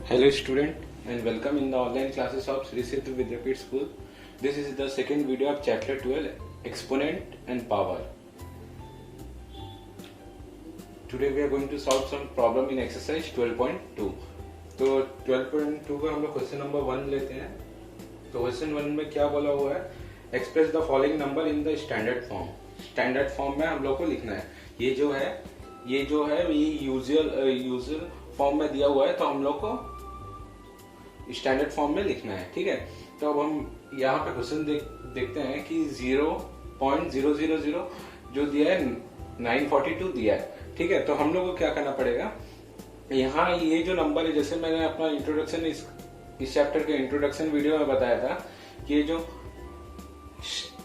Hello student and welcome in the online classes of Sri Siddhi Vidyapit School. This is the second video of chapter 12 Exponent and Power. Today we are going to solve some problem in exercise 12.2. तो 12.2 का हम लोग question number 1 लेते हैं। तो question 1 में क्या बोला हुआ है, express the following number in the standard form. Standard form में हम लोग को लिखना है। ये जो है ये यूजुअल फॉर्म में दिया हुआ है, तो हम लोग को स्टैंडर्ड फॉर्म में लिखना है। ठीक है, तो अब हम यहाँ पे क्वेश्चन देखते हैं कि 0.000 जो दिया है 942 दिया है। ठीक है, तो हम लोग को क्या करना पड़ेगा, यहाँ ये जो नंबर है, जैसे मैंने अपना इंट्रोडक्शन इस चैप्टर के इंट्रोडक्शन वीडियो में बताया था कि ये जो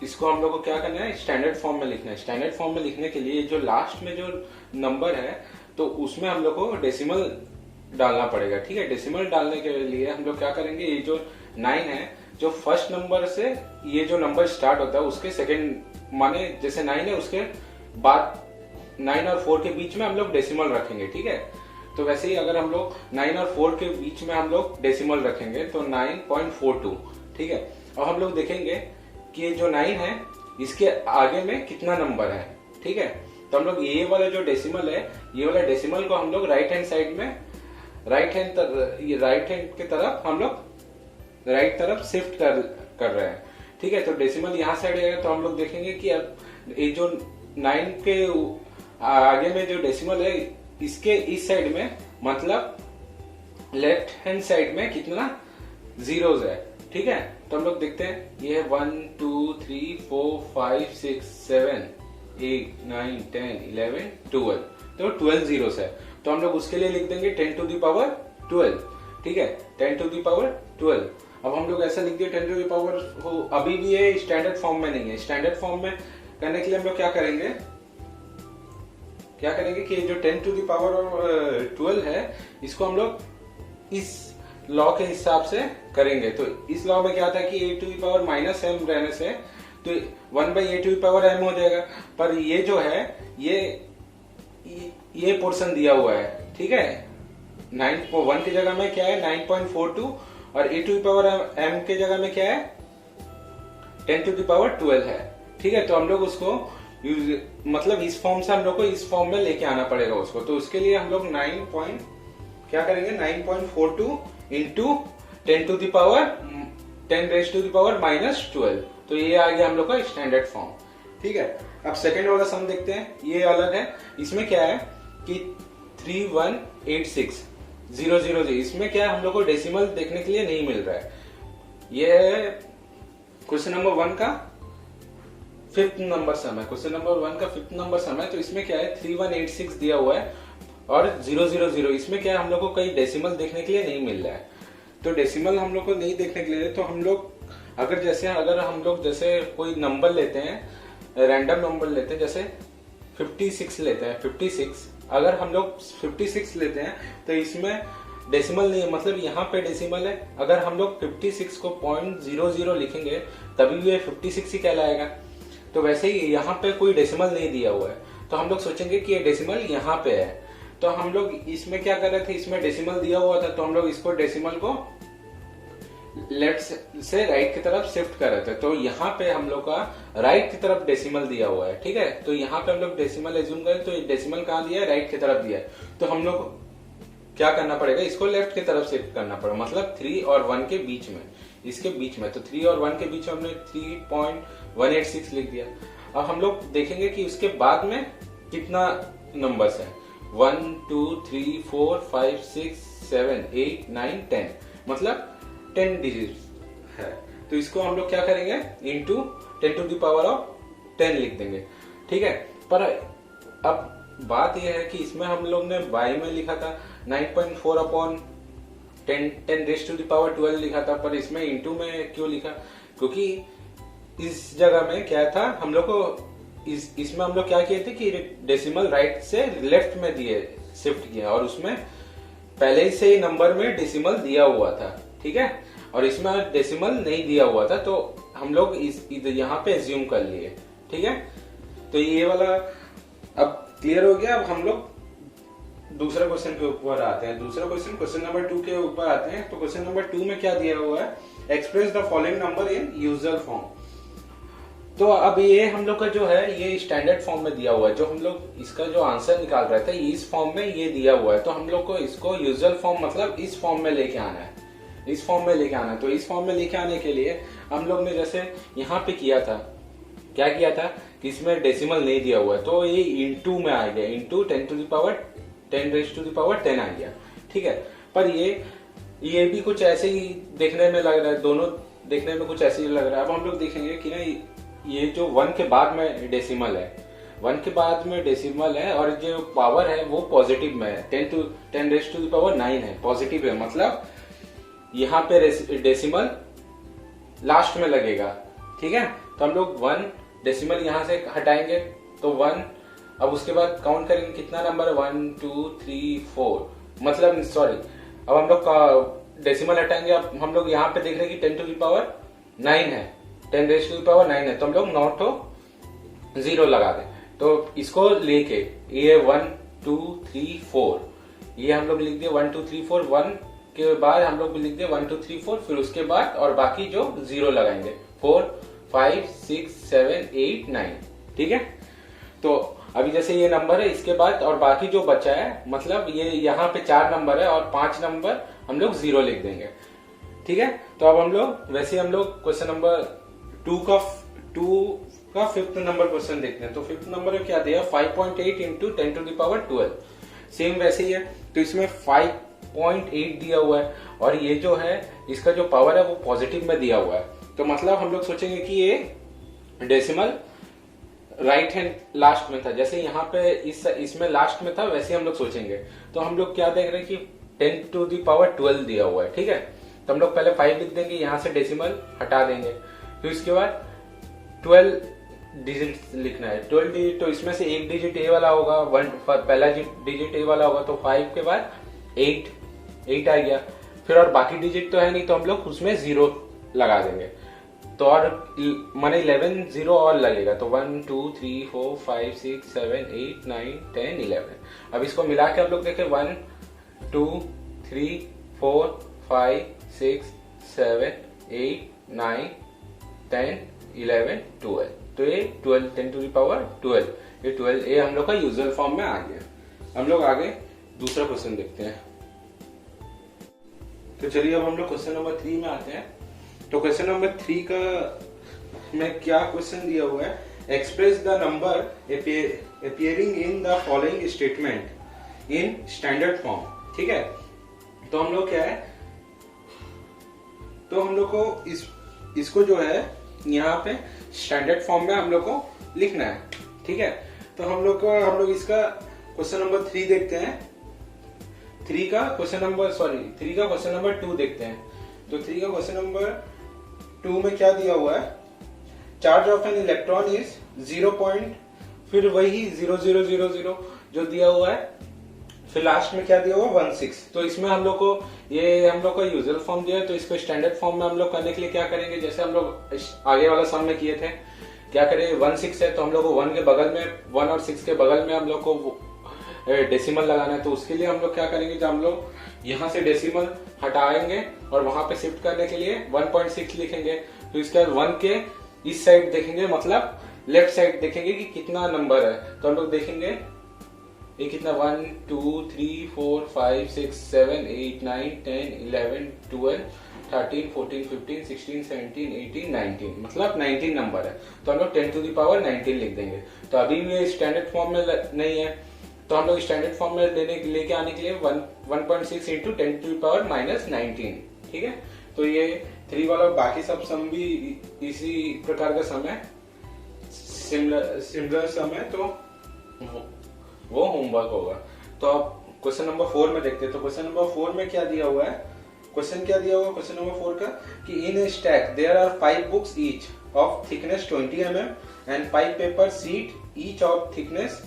इसको हम लोग को क्या करना है, स्टैंडर्ड फॉर्म में लिखना है। स्टैंडर्ड फॉर्म में लिखने के लिए जो लास्ट में जो नंबर है तो उसमें हम लोग को डेसिमल डालना पड़ेगा। ठीक है, डेसिमल डालने के लिए हम लोग क्या करेंगे, ये जो 9 है, जो फर्स्ट नंबर से ये जो नंबर स्टार्ट होता है उसके सेकंड, माने जैसे 9 है उसके बाद 9 और 4 के बीच में हम लोग डेसिमल रखेंगे। ठीक है, तो वैसे ही अगर हम लोग 9 और 4 के बीच में हम लोग डेसिमल रखेंगे तो 9.42। ठीक है, और हम लोग देखेंगे कि ये जो 9 है इसके आगे में कितना नंबर है। ठीक है, तो हम लोग ये वाला जो डेसिमल है, ये वाला डेसिमल को हम लोग राइट हैंड साइड में राइट हैंड की तरफ हम लोग राइट तरफ शिफ्ट कर रहे हैं। ठीक है, तो डेसिमल यहाँ साइड है, तो हम लोग देखेंगे कि अब ये जो 9 के आगे में जो डेसिमल है इसके इस साइड में, मतलब लेफ्ट हैंड साइड में कितना जीरोस है। ठीक है, तो हम लोग देखते हैं, ये है 1 2 3 4 5 6 7 8 9 10 11 12, तो 12 जीरोस है। तो हम लोग उसके लिए लिख देंगे 10 to the power 12। ठीक है, 10 to the power 12। अब हम लोग ऐसा लिख दिए 10 to the power हो, अभी भी ये स्टैंडर्ड फॉर्म में नहीं है। स्टैंडर्ड फॉर्म में करने के लिए हम लोग क्या करेंगे कि जो 10 to the power 12 है इसको हम लोग इस लॉ के हिसाब से करेंगे। तो इस लॉ में क्या था कि a to the power -m रहने से तो 1/a to the power m हो जाएगा। पर ये जो है ये पोर्शन दिया हुआ है। ठीक है, 9.1 की जगह में क्या है 9.42 और a to the power m के जगह में क्या है 10 to the power 12 है। ठीक है, तो हम लोग उसको मतलब इस फॉर्म से हम लोग को इस फॉर्म में लेके आना पड़ेगा उसको। तो उसके लिए हम लोग 9.42 into 10 to the power 10 raised to the power -12, तो ये आ गया हम लोग का स्टैंडर्ड फॉर्म। ठीक है, अब सेकेंड वाला सम देखते हैं, ये अलग है। इसमें क्या है कि 3186,000, इसमें क्या है हम लोग को डेसिमल देखने के लिए नहीं मिल रहा है। ये क्वेश्चन नंबर 1 का 5th नंबर सम है। क्वेश्चन नंबर 1 का 5th नंबर सम है। तो इसमें क्या है 3186 दिया हुआ है और 000, इसमें क्या है हम लोग को कहीं डेसिमल देखने के लिए नहीं मिल रहा है। तो डेसिमल हम लोग को नहीं देखने के लिए, तो हम लोग अगर हम लोग जैसे कोई नंबर लेते हैं, रैंडम नंबर लेते हैं, जैसे 56 लेते हैं, 56 अगर हम लोग 56 लेते हैं तो इसमें डेसिमल नहीं है, मतलब यहाँ पे डेसिमल है। अगर हम लोग 56 को 0.00 लिखेंगे तभी भी 56 ही कहलाएगा। तो वैसे ही यहाँ पे कोई डेसिमल नहीं दिया हुआ है, तो हम लोग सोचेंगे कि ये डेसिमल यहाँ पे है। तो हम लोग इसमें क्या कर रहे थे, इसमें डेसिमल दिया हुआ था, तो हम लोग इसको डेसिमल को लेफ्ट से राइट की तरफ शिफ्ट कर रहे थे। तो यहाँ पे हम लोग का राइट की तरफ डेसिमल दिया हुआ है। ठीक है, तो यहाँ पे हम लोग डेसिमल एज्यूम करें तो डेसिमल कहाँ दिया है, राइट की तरफ दिया है। तो हम लोग क्या करना पड़ेगा, इसको लेफ्ट की तरफ शिफ्ट करना पड़ेगा, मतलब 3 और 1 के बीच में, इसके बीच में। तो 3 और 1 के बीच में हमने 3.186 लिख दिया। अब हम लोग देखेंगे कि उसके बाद में कितना नंबर्स है, 1 2 3 4 5 6 7 8 9 10, मतलब 10 डिजिट है। तो इसको हम लोग क्या करेंगे, इंटू 10 to the power 10 लिख देंगे। ठीक है, पर अब बात यह है कि इसमें हम लोग ने y में लिखा था 9.4/10 raised to the power 12 लिखा था, पर इसमें इंटू में क्यों लिखा, क्योंकि इस जगह में क्या था हम लोग को इसमें हम लोग क्या किए थे कि डेसिमल राइट से लेफ्ट में दिए, शिफ्ट किया, और उसमें पहले ही से नंबर में डेसिमल दिया हुआ था। ठीक है, और इसमें डेसिमल नहीं दिया हुआ था, तो हम लोग यहाँ पे एज्यूम कर लिए। ठीक है, तो ये वाला अब क्लियर हो गया। अब हम लोग दूसरा क्वेश्चन के ऊपर आते हैं। दूसरा क्वेश्चन नंबर 2 के ऊपर आते हैं। तो क्वेश्चन नंबर 2 में क्या दिया हुआ है, express the following number in usual form. तो अब ये हम लोग का जो है ये स्टैंडर्ड फॉर्म में दिया हुआ है, जो हम लोग इसका जो आंसर निकाल रहे थे इस फॉर्म में ये दिया हुआ है। तो हम लोग को इसको यूजुअल फॉर्म मतलब इस फॉर्म में लेके आना है, इस फॉर्म में लेके आना है। तो इस फॉर्म में लेके आने के लिए हम लोग ने जैसे यहाँ पे किया था, क्या किया था कि इसमें डेसिमल नहीं दिया हुआ है, तो ये इंटू में आ गया, इंटू 10 आ गया, ठीक है। पर ये भी कुछ ऐसे ही देखने में लग रहा है, दोनों देखने में कुछ ऐसे ही लग रहा है। अब हम लोग देखेंगे कि ना ये जो 1 के बाद में डेसिमल है, 1 के बाद में डेसिमल है और जो पावर है वो पॉजिटिव में है, 10⁻⁹ है, पॉजिटिव है, मतलब यहाँ पे डेसिमल लास्ट में लगेगा, ठीक है। तो हम लोग 1 डेसिमल यहाँ से हटाएंगे तो 1, अब उसके बाद काउंट करेंगे कितना नंबर है, 1 2 3 4, मतलब सॉरी, अब हम लोग डेसिमल हटाएंगे। अब हम लोग यहाँ पे देख रहे हैं कि 10⁻9 है, 10⁻9 है, तो हम लोग नॉट 0 लगा दें। तो इसको लेके ये 1 2 3 4 ये हम लोग लिख दिए 1 2 3 4, 1 के बाद हम लोग लिख दिए 1 2 3 4, फिर उसके बाद और बाकी जो 0 लगाएंगे 4 5 6 7 8 9, ठीक है। तो अभी जैसे ये नंबर है, इसके बाद और बाकी जो बचा है, मतलब ये यहाँ पे 4 नंबर है और 5 नंबर हम लोग 0 लिख देंगे, ठीक है। तो अब हम लोग वैसे हम लोग क्वेश्चन नंबर 2 का 5th नंबर क्वेश्चन देखते हैं। तो 5th नंबर में क्या दिया, 5.8 इंटू 10⁻12, सेम वैसे ही है। तो इसमें 5.8 दिया हुआ है और ये जो है इसका जो पावर है वो पॉजिटिव में दिया हुआ है। तो मतलब हम लोग सोचेंगे कि ये डेसिमल राइट हैंड लास्ट में था, जैसे यहाँ पे इसमें लास्ट में था वैसे हम लोग सोचेंगे। तो हम लोग क्या देख रहे हैं कि 10⁻12 दिया हुआ है, ठीक है। तो हम लोग पहले 5 लिख देंगे, यहाँ से डेसिमल हटा देंगे, फिर इसके बाद 12 डिजिट लिखना है, 12 डिजिट। तो इसमें से एक डिजिट ए वाला होगा, पहला डिजिट ए वाला होगा, तो 5 के बाद 8 आ गया, फिर और बाकी डिजिट तो है नहीं, तो हम लोग उसमें 0 लगा देंगे। तो और माने 11 0 और लगेगा, तो 1 2 3 4 5 6 7 8 9 10 11। अब इसको मिला के हम लोग देखें 1 2 3 4 5 6 7 8 9 10 11 12। तो ये 12 10⁻12, ये 12 ये हम लोग का यूजुअल फॉर्म में आ गया। हम लोग आगे दूसरा क्वेश्चन देखते हैं। तो चलिए अब हम लोग क्वेश्चन नंबर 3 में आते हैं। तो क्वेश्चन नंबर 3 का में क्या क्वेश्चन दिया हुआ है, express the number appearing in the following statement in standard form, ठीक है। तो हम लोग क्या है, तो हम लोग को इसको जो है यहाँ पे स्टैंडर्ड फॉर्म में हम लोग को लिखना है, ठीक है। तो हम लोग इसका क्वेश्चन नंबर 3 देखते हैं। 3 का क्वेश्चन नंबर 2 देखते हैं। तो 3 का क्वेश्चन नंबर 2 में क्या दिया हुआ है, charge of an electron is 0. फिर वही 0 जो दिया हुआ है, फिर लास्ट में क्या दिया हुआ 16। तो इसमें हम लोग को ये हम लोग का यूजुअल फॉर्म दिया है, तो इसको स्टैंडर्ड फॉर्म में हम लोग करने के लिए क्या करेंगे, जैसे हम लोग आगे वाला सम में किए थे, क्या करेंगे 16 है तो हम लोग को 1 के बगल में 1 और 6 के बगल में हम लोग को डेसिमल लगाना है। तो उसके लिए हम लोग क्या करेंगे, जब हम लोग यहाँ से डेसिमल हटाएंगे और वहां पे शिफ्ट करने के लिए 1.6 लिखेंगे, तो इसके बाद 1 के इस साइड देखेंगे, मतलब लेफ्ट साइड देखेंगे कि कितना नंबर है। तो हम लोग देखेंगे ये कितना 1 2 3 4 5 6 7 8 9 10 11 12 13 14 15 16 17 18 19, मतलब 19 नंबर है। तो हम लोग 10⁻19 लिख देंगे। तो अभी भी स्टैंडर्ड फॉर्म में नहीं है, तो हम लोग स्टैंडर्ड फॉर्म में लेके आने के लिए 1.6 इंटू 10⁻19, ठीक है। तो ये 3 वाला बाकी सब सम भी इसी प्रकार का सम है, सिमिलर सम है, तो वो होमवर्क होगा। तो अब क्वेश्चन नंबर 4 में देखते हैं। तो क्वेश्चन नंबर 4 में क्या दिया हुआ है, क्वेश्चन नंबर 4 का कि in a stack there are 5 books each of thickness 20 mm and 5 paper sheet each of thickness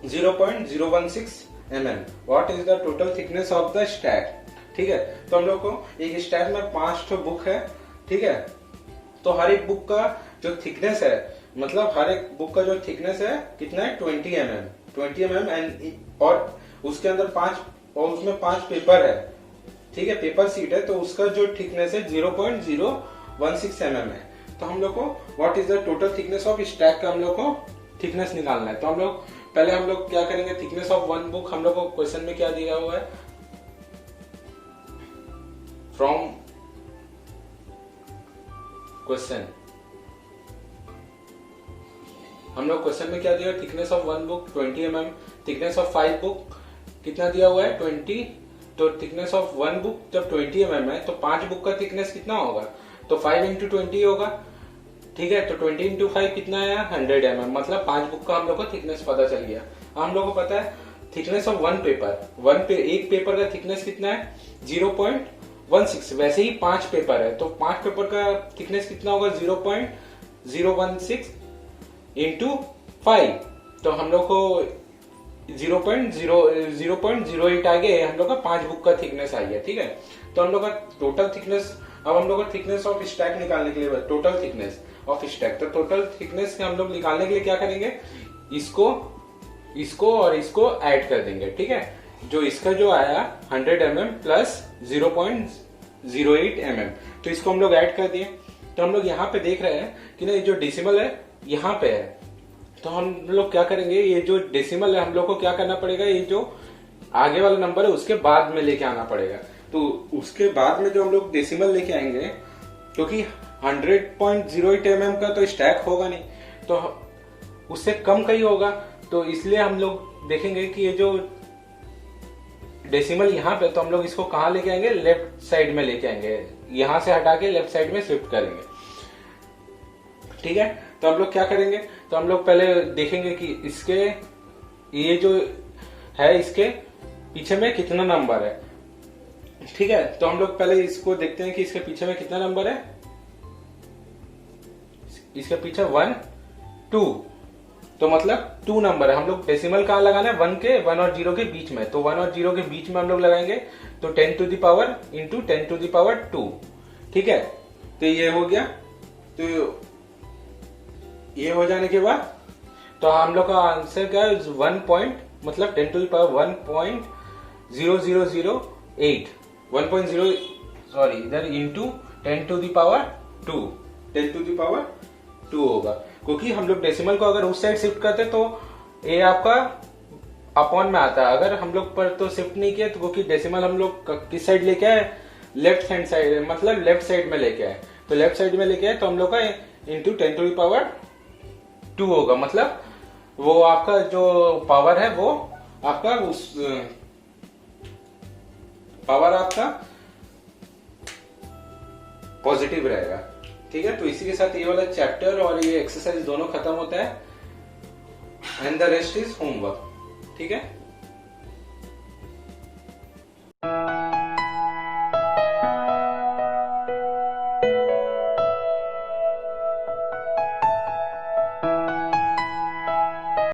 0.016 mm। What is the total thickness of the stack, ठीक है। तो हम लोग को एक स्टैक में 5 बुक है, ठीक है। तो हर एक बुक का जो थिकनेस है, मतलब हर एक बुक का जो थिकनेस है कितना है 20 mm एंड उसके अंदर 5 और उसमें 5 पेपर है, ठीक है, पेपर सीट है, तो उसका जो थिकनेस है 0.016 mm है। तो हम लोग को what is the total thickness of stack का हम लोग को थिकनेस निकालना है। तो हम लोग पहले हम लोग क्या करेंगे, थिकनेस ऑफ वन बुक हम लोग को क्वेश्चन में क्या दिया हुआ है, फ्रॉम क्वेश्चन हम लोग क्वेश्चन में क्या दिया, thickness of one book 20 mm, thickness of 5 book कितना दिया हुआ है 20। तो थिकनेस ऑफ वन बुक जब 20 mm है तो 5 बुक का थिकनेस कितना होगा, तो 5 इंटू 20 होगा, ठीक है। तो 20 इंटू 5 कितना आया 100 mm, मतलब 5 बुक का हम लोग को थिकनेस पता चल गया। हम लोग को पता है थिकनेस ऑफ वन पेपर, एक पेपर का थिकनेस कितना है 0.16, वैसे ही 5 पेपर है तो 5 पेपर का थिकनेस कितना होगा 0.016 इंटू 5, तो हम लोग को 0.08 आ गया, हम लोग का 5 बुक का थिकनेस आ गया, ठीक है। तो हम लोग का टोटल थिकनेस, अब हम लोग का थिकनेस ऑफ स्टैक निकालने के लिए टोटल थिकनेस ऑफ स्टैक, तो टोटल थिकनेस हम लोग निकालने के लिए क्या करेंगे, इसको और इसको ऐड कर देंगे, ठीक है। जो इसका जो आया 100 mm प्लस 0.08 mm, तो इसको हम लोग ऐड कर दिए। तो हम लोग यहाँ पे देख रहे हैं कि ना ये जो डेसिमल है यहाँ पे है, तो हम लोग क्या करेंगे, ये जो डेसिमल है हम लोग को क्या करना पड़ेगा, ये जो आगे वाला नंबर है उसके बाद में लेके आना पड़ेगा। तो उसके बाद में जो हम लोग डेसिमल लेके आएंगे, क्योंकि 100.08 mm का तो स्टैक होगा नहीं, तो उससे कम का ही होगा, तो इसलिए हम लोग देखेंगे कि ये जो डेसिमल यहाँ पे, तो हम लोग इसको कहाँ लेके आएंगे, लेफ्ट साइड में लेके आएंगे, यहां से हटा के लेफ्ट साइड में शिफ्ट करेंगे, ठीक है। तो हम लोग क्या करेंगे, तो हम लोग पहले देखेंगे कि इसके ये जो है इसके पीछे में कितना नंबर है, ठीक है। तो हम लोग पहले इसको देखते हैं कि इसके पीछे में कितना नंबर है, इसके पीछे 1 2, तो मतलब 2 नंबर है। हम लोग डेसिमल कहाँ लगाना है, 1 और 0 के बीच में, तो 1 और 0 के बीच में हम लोग लगाएंगे, तो 10 to the power into 10 to the power 2, ठीक है। तो ये हो गया, तो ये हो जाने के बाद तो हम लोग का आंसर क्या है, 1 पॉइंट मतलब 10 टू द पावर 1.0008 इधर into 10 to the power 2, 10 to the power 2 होगा, क्योंकि हम लोग डेसिमल को अगर उस साइड शिफ्ट करते तो ये आपका अपॉन में आता है, अगर हम लोग पर तो शिफ्ट नहीं किया, तो क्योंकि डेसिमल हम लोग किस साइड लेके आए, लेफ्ट हैंड साइड, मतलब लेफ्ट साइड में लेके आए, तो लेफ्ट साइड में लेके आए तो हम लोग का इंटू 10 टू द पावर 2 होगा, मतलब वो आपका जो पावर है वो आपका उस पावर आपका पॉजिटिव रहेगा, ठीक है। तो इसी के साथ ये वाला चैप्टर और ये एक्सरसाइज दोनों खत्म होता है, and the rest is homework, ठीक है।